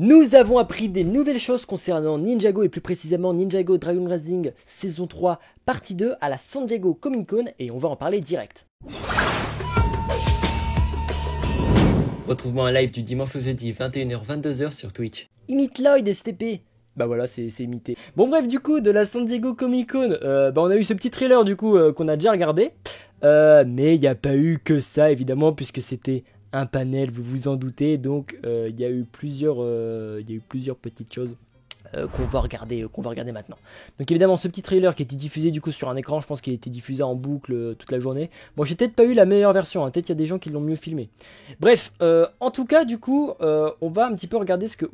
Nous avons appris des nouvelles choses concernant Ninjago et plus précisément Ninjago Dragon Rising saison 3 partie 2 à la San Diego Comic Con et on va en parler direct. Retrouve-moi en live du dimanche au jeudi 21h-22h sur Twitch. Imite Lloyd STP. Bah voilà, c'est imité. Bon bref, du coup, de la San Diego Comic Con, on a eu ce petit trailer du coup qu'on a déjà regardé. Mais il n'y a pas eu que ça évidemment puisque c'était un panel, vous vous en doutez. Donc il y a eu plusieurs petites choses qu'on va regarder maintenant. Donc évidemment ce petit trailer qui était diffusé du coup sur un écran, je pense qu'il était diffusé en boucle toute la journée. Bon, j'ai peut-être pas eu la meilleure version, hein. Peut-être il y a des gens qui l'ont mieux filmé. Bref, en tout cas du coup, on va un petit peu regarder ce que...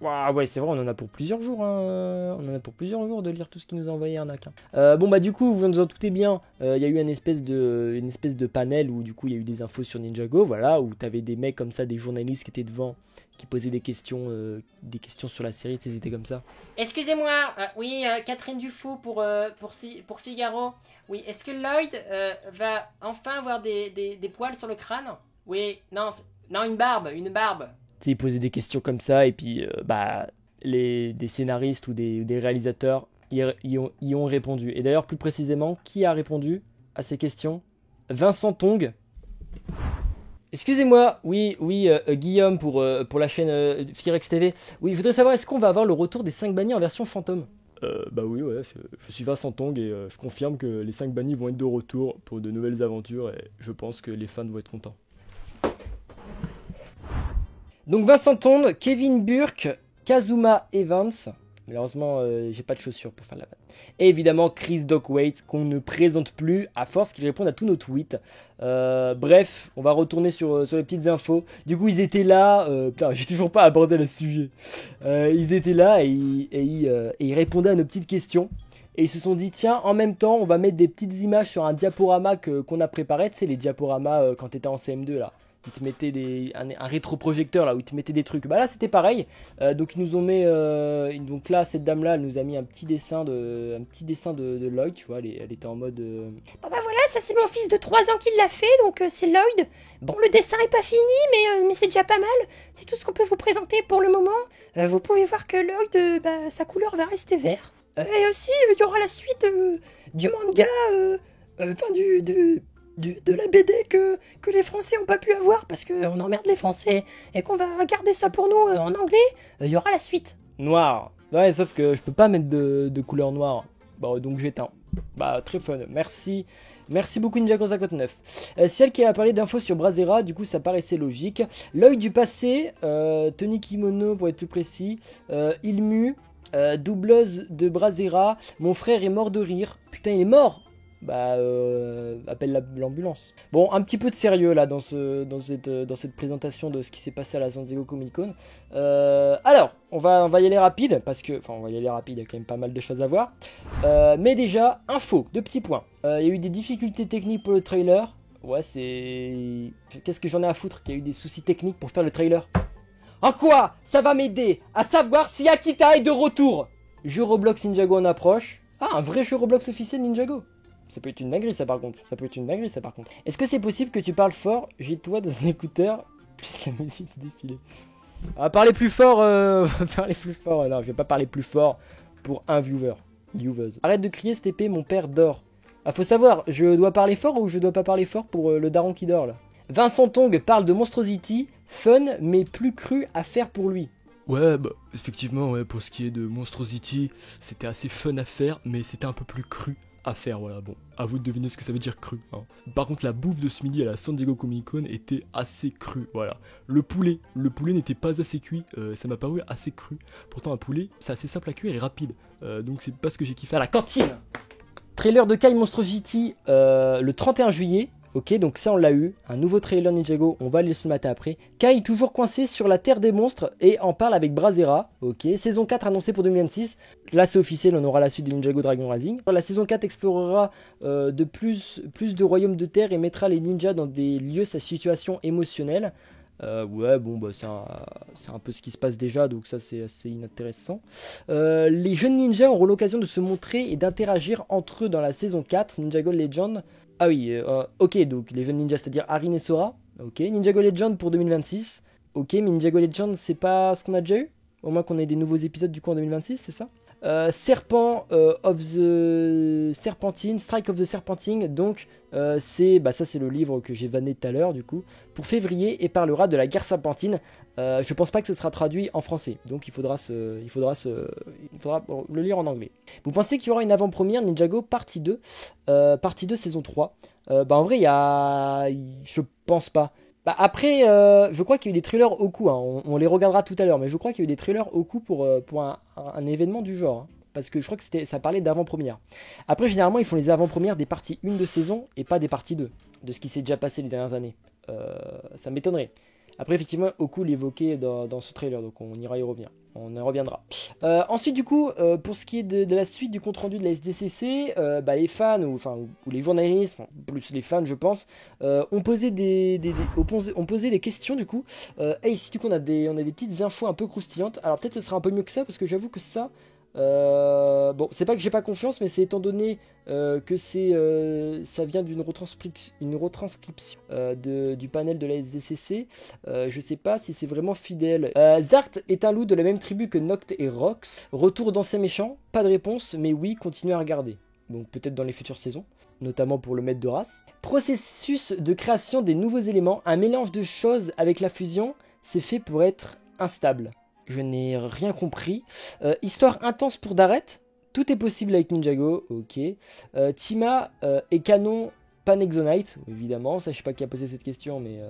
Waouh, ouais, c'est vrai, on en a pour plusieurs jours, hein. On en a pour plusieurs jours de lire tout ce qu'il nous a envoyé Arnaque. Bon bah du coup, vous vous en doutez bien, il y a eu une espèce de panel où du coup il y a eu des infos sur Ninjago, voilà, où t'avais des mecs comme ça, des journalistes qui étaient devant, qui posaient des questions sur la série, tu sais, c'était comme ça. Excusez-moi, oui, Catherine Dufour pour Figaro. Oui, est-ce que Lloyd va enfin avoir des poils sur le crâne? Oui, non, non, une barbe. Tu sais, ils posaient des questions comme ça, et puis des scénaristes ou des réalisateurs y ont répondu. Et d'ailleurs, plus précisément, qui a répondu à ces questions? Vincent Tong. Excusez-moi, oui, Guillaume pour la chaîne Firex TV. Oui, je voudrais savoir, est-ce qu'on va avoir le retour des 5 bannis en version fantôme? Bah oui, ouais, je suis Vincent Tong et je confirme que les 5 bannis vont être de retour pour de nouvelles aventures et je pense que les fans vont être contents. Donc Vincent Tong, Kevin Burke, Kazuma Evans. Malheureusement, j'ai pas de chaussures pour faire la vanne. Et évidemment, Chris Dockwaite, qu'on ne présente plus à force qu'il réponde à tous nos tweets. Bref, on va retourner sur les petites infos. Du coup, ils étaient là. Putain, j'ai toujours pas abordé le sujet. Ils étaient là et ils répondaient à nos petites questions. Et ils se sont dit, tiens, en même temps, on va mettre des petites images sur un diaporama qu'on a préparé. Tu sais, les diaporamas quand t'étais en CM2 là. Ils te mettaient un rétroprojecteur là où ils te mettaient des trucs. Bah là c'était pareil. Donc ils nous ont mis. Donc là, cette dame là, elle nous a mis un petit dessin de Lloyd, tu vois. Elle était en mode. Bon bah voilà, ça c'est mon fils de 3 ans qui l'a fait, donc c'est Lloyd. Bon, le dessin est pas fini, mais c'est déjà pas mal. C'est tout ce qu'on peut vous présenter pour le moment. Vous pouvez voir que Lloyd, sa couleur va rester vert. Et aussi, il y aura la suite du manga, de la BD que les Français ont pas pu avoir parce qu'on emmerde les Français et qu'on va garder ça pour nous en anglais. Il y aura la suite. Noir. Ouais, sauf que je peux pas mettre de couleur noire. Bah donc j'éteins. Bah très fun. Merci. Merci beaucoup Ninjago59. Celle qui a parlé d'infos sur Brazera, du coup ça paraissait logique. L'œil du passé, Tony Kimono pour être plus précis, Ilmu, doubleuse de Brazera, mon frère est mort de rire. Putain il est mort. Bah appelle l'ambulance. Bon, un petit peu de sérieux là dans cette présentation de ce qui s'est passé à la San Diego Comic Con. Alors, on va y aller rapide parce que, enfin on va y aller rapide, il y a quand même pas mal de choses à voir. Mais déjà, info, 2 petits points. Il y a eu des difficultés techniques pour le trailer. Ouais, c'est... Qu'est-ce que j'en ai à foutre qu'il y a eu des soucis techniques pour faire le trailer? En quoi ça va m'aider à savoir si Akita est de retour? Jeu Roblox Ninjago en approche. Ah, un vrai jeu Roblox officiel Ninjago. Ça peut être une dinguerie ça par contre. Est-ce que c'est possible que tu parles fort? J'ai toi dans un écouteur, plus la musique défilée. Ah, parlez plus fort, parlez plus fort. Non, je vais pas parler plus fort pour un viewer. Arrête de crier STP, mon père dort. Ah, faut savoir, je dois parler fort ou je dois pas parler fort pour le daron qui dort là? Vincent Tong parle de Monstrosity, fun mais plus cru à faire pour lui. Ouais, bah, effectivement, ouais, pour ce qui est de Monstrosity, c'était assez fun à faire, mais c'était un peu plus cru à faire, voilà, bon, à vous de deviner ce que ça veut dire cru, hein. Par contre, la bouffe de ce midi à la San Diego Comic Con était assez crue, voilà. Le poulet n'était pas assez cuit, ça m'a paru assez cru. Pourtant, un poulet, c'est assez simple à cuire et rapide, donc c'est pas ce que j'ai kiffé à la cantine. Trailer de Kai Monstrosity le 31 juillet. Ok, donc ça on l'a eu, un nouveau trailer Ninjago, on va le mater après. Kai toujours coincé sur la terre des monstres et en parle avec Brazera. Ok, saison 4 annoncée pour 2026. Là c'est officiel, on aura la suite de Ninjago Dragon Rising. La saison 4 explorera de plus de royaumes de terre et mettra les ninjas dans des lieux sa situation émotionnelle. Ouais, bon, bah, c'est un peu ce qui se passe déjà, donc ça c'est assez inintéressant. Les jeunes ninjas auront l'occasion de se montrer et d'interagir entre eux dans la saison 4, Ninjago Legend. Ah oui, ok, donc les jeunes ninjas, c'est-à-dire Arin et Sora. Ok, Ninjago Legend pour 2026. Ok, mais Ninjago Legends, c'est pas ce qu'on a déjà eu? Au moins qu'on ait des nouveaux épisodes du coup en 2026, c'est ça? Serpent of the Serpentine, Strike of the Serpentine, donc ça c'est le livre que j'ai vanné tout à l'heure du coup, pour février et parlera de la guerre serpentine. Je pense pas que ce sera traduit en français, donc il faudra le lire en anglais. Vous pensez qu'il y aura une avant-première Ninjago partie 2 saison 3? En vrai je pense pas. Après, je crois qu'il y a eu des trailers au coup, hein. On les regardera tout à l'heure, mais je crois qu'il y a eu des trailers au coup pour un événement du genre, hein. Parce que je crois que ça parlait d'avant-première. Après, généralement, ils font les avant-premières des parties 1 de saison et pas des parties 2, de ce qui s'est déjà passé les dernières années. Ça m'étonnerait. Après, effectivement, Oku l'évoquait dans ce trailer, donc on ira y revenir. On y reviendra. Ensuite, du coup, pour ce qui est de la suite du compte-rendu de la SDCC, les fans, ou les journalistes, plus les fans, je pense, ont posé ont posé des questions, du coup. Ici, du coup, on a des petites infos un peu croustillantes. Alors, peut-être ce sera un peu mieux que ça, parce que j'avoue que ça... c'est pas que j'ai pas confiance, mais c'est étant donné que ça vient d'une retranscription du panel de la SDCC. Je sais pas si c'est vraiment fidèle. Zart est un loup de la même tribu que Noct et Rox. Retour d'anciens méchants, pas de réponse, mais oui, continuez à regarder. Donc peut-être dans les futures saisons, notamment pour le maître de race. Processus de création des nouveaux éléments, un mélange de choses avec la fusion, c'est fait pour être instable. Je n'ai rien compris. Histoire intense pour Daret. Tout est possible avec Ninjago. Ok. Tima et canon Panexonite. Évidemment. Ça, je sais pas qui a posé cette question, mais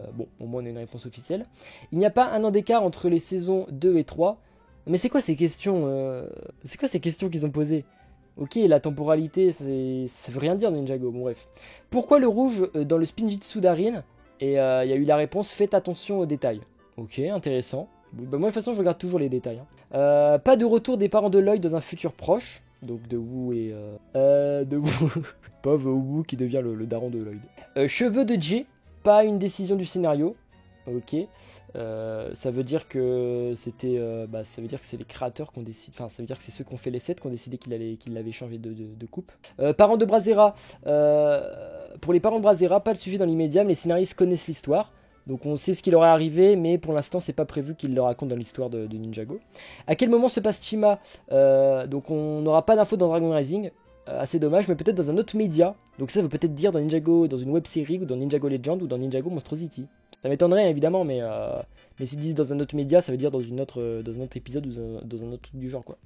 au moins on a une réponse officielle. Il n'y a pas un an d'écart entre les saisons 2 et 3. Mais c'est quoi ces questions qu'ils ont posées? Ok, la temporalité, ça veut rien dire Ninjago. Bon, bref. Pourquoi le rouge dans le Spinjitsu d'Arin? Et il y a eu la réponse. Faites attention aux détails. Ok, intéressant. Moi de toute façon je regarde toujours les détails, hein. Pas de retour des parents de Lloyd dans un futur proche. Donc de Wu et de Wu. Pauvre Wu qui devient le daron de Lloyd. Cheveux de Jay. Pas une décision du scénario. Ok. Ça veut dire que c'était ça veut dire que c'est les créateurs qui ont décidé. Enfin ça veut dire que c'est ceux qui ont fait les sets qui ont décidé qu'il avait changé de coupe. Parents de Brazera. Pour les parents de Brazera, pas le sujet dans l'immédiat, mais les scénaristes connaissent l'histoire. Donc on sait ce qui leur est arrivé, mais pour l'instant c'est pas prévu qu'ils le racontent dans l'histoire de Ninjago. À quel moment se passe Chima? Donc on n'aura pas d'infos dans Dragon Rising, assez dommage, mais peut-être dans un autre média. Donc ça veut peut-être dire dans Ninjago, dans une web série, ou dans Ninjago Legend, ou dans Ninjago Monstrosity. Ça m'étonnerait évidemment, mais s'ils disent dans un autre média, ça veut dire dans un autre épisode ou dans un autre truc du genre quoi.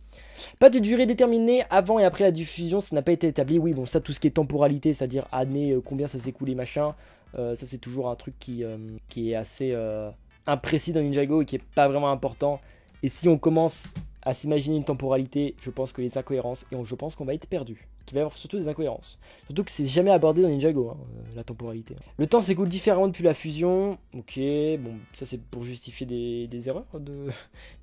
Pas de durée déterminée avant et après la diffusion, ça n'a pas été établi. Oui bon ça tout ce qui est temporalité, c'est-à-dire année, combien ça s'est écoulé machin. Ça c'est toujours un truc qui est assez imprécis dans Ninjago et qui est pas vraiment important. Et si on commence à s'imaginer une temporalité, je pense que les incohérences, je pense qu'on va être perdu. Qu'il va y avoir surtout des incohérences. Surtout que c'est jamais abordé dans Ninjago, hein, la temporalité. Le temps s'écoule différemment depuis la fusion. Ok, bon, ça c'est pour justifier des erreurs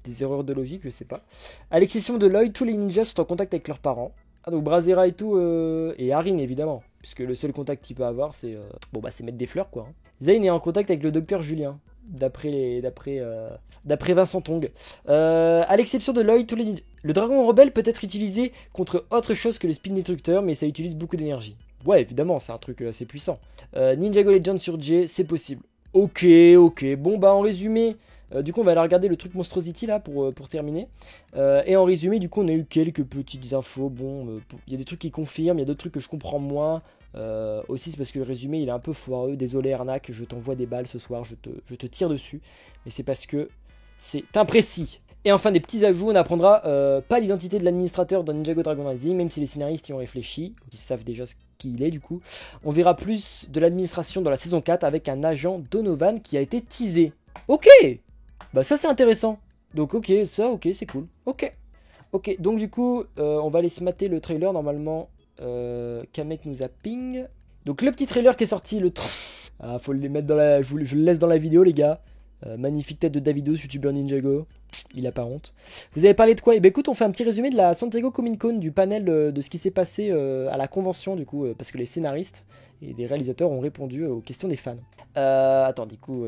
des erreurs de logique, je sais pas. À l'exception de Lloyd, tous les ninjas sont en contact avec leurs parents. Ah donc Brazera et tout, et Harin évidemment, puisque le seul contact qu'il peut avoir c'est c'est mettre des fleurs quoi. Hein. Zayn est en contact avec le docteur Julien, d'après Vincent Tong. À l'exception de Lloyd, le dragon rebelle peut être utilisé contre autre chose que le spin destructeur, mais ça utilise beaucoup d'énergie. Ouais évidemment, c'est un truc assez puissant. Ninjago Legend sur J, c'est possible. Ok, bon en résumé... du coup on va aller regarder le truc Monstrosity là pour terminer. Et en résumé du coup on a eu quelques petites infos. Bon, il y a des trucs qui confirment, il y a d'autres trucs que je comprends moins. Aussi c'est parce que le résumé il est un peu foireux. Désolé Ernak, je t'envoie des balles ce soir, je te tire dessus. Mais c'est parce que c'est imprécis. Et enfin des petits ajouts, on apprendra pas l'identité de l'administrateur dans Ninjago Dragon Rising, même si les scénaristes y ont réfléchi, ils savent déjà qui il est du coup. On verra plus de l'administration dans la saison 4 avec un agent Donovan qui a été teasé. Ok, bah ça c'est intéressant. Donc ok, c'est cool. Ok, donc du coup on va aller se mater le trailer normalement. Kamek nous a ping. Donc le petit trailer qui est sorti le 30. Ah faut le mettre dans la... Je le laisse dans la vidéo les gars. Magnifique tête de Davidos, youtubeur Ninjago. Il a pas honte. Vous avez parlé de quoi? Et écoute, on fait un petit résumé de la San Diego Comic Con, du panel de ce qui s'est passé à la convention du coup, parce que les scénaristes et des réalisateurs ont répondu aux questions des fans. Attends, du coup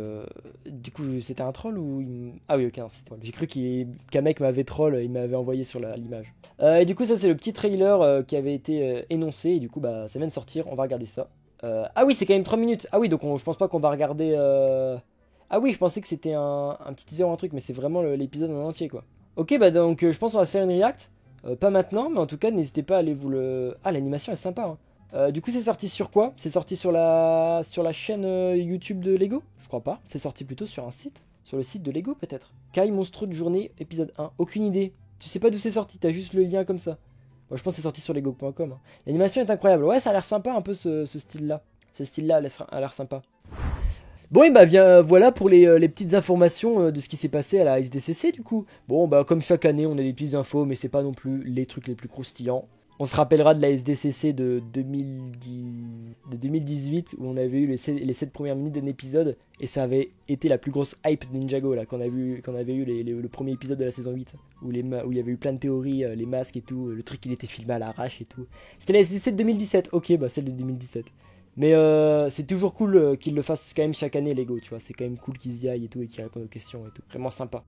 c'était un troll ou ah oui, ok, non, c'était j'ai cru qu'un mec m'avait troll, il m'avait envoyé sur l'image. Et du coup ça c'est le petit trailer qui avait été énoncé et du coup ça vient de sortir, on va regarder ça. Ah oui, c'est quand même 3 minutes. Ah oui, donc je pense pas qu'on va regarder Ah oui, je pensais que c'était un petit teaser ou un truc, mais c'est vraiment l'épisode en entier, quoi. Ok, bah donc je pense qu'on va se faire une react. Pas maintenant, mais en tout cas, n'hésitez pas à aller vous le... Ah, l'animation est sympa, hein. Du coup, c'est sorti sur quoi? C'est sorti sur la chaîne YouTube de Lego? Je crois pas. C'est sorti plutôt sur un site. Sur le site de Lego, peut-être. Kai Monstrueux de journée, épisode 1. Aucune idée. Tu sais pas d'où c'est sorti, t'as juste le lien comme ça. Moi, je pense que c'est sorti sur lego.com, hein. L'animation est incroyable. Ouais, ça a l'air sympa, un peu ce style-là. Ce style-là a l'air sympa. Bon, et bah bien voilà pour les petites informations de ce qui s'est passé à la SDCC du coup. Bon, bah comme chaque année, on a des petites infos, mais c'est pas non plus les trucs les plus croustillants. On se rappellera de la SDCC de 2018 où on avait eu les 7 premières minutes d'un épisode et ça avait été la plus grosse hype de Ninjago là qu'on avait eu le premier épisode de la saison 8 où il y avait eu plein de théories, les masques et tout, le truc il était filmé à l'arrache et tout. C'était la SDCC de 2017, ok bah celle de 2017. Mais c'est toujours cool qu'ils le fassent quand même chaque année Lego, tu vois, c'est quand même cool qu'ils y aillent et tout et qu'ils répondent aux questions et tout, vraiment sympa.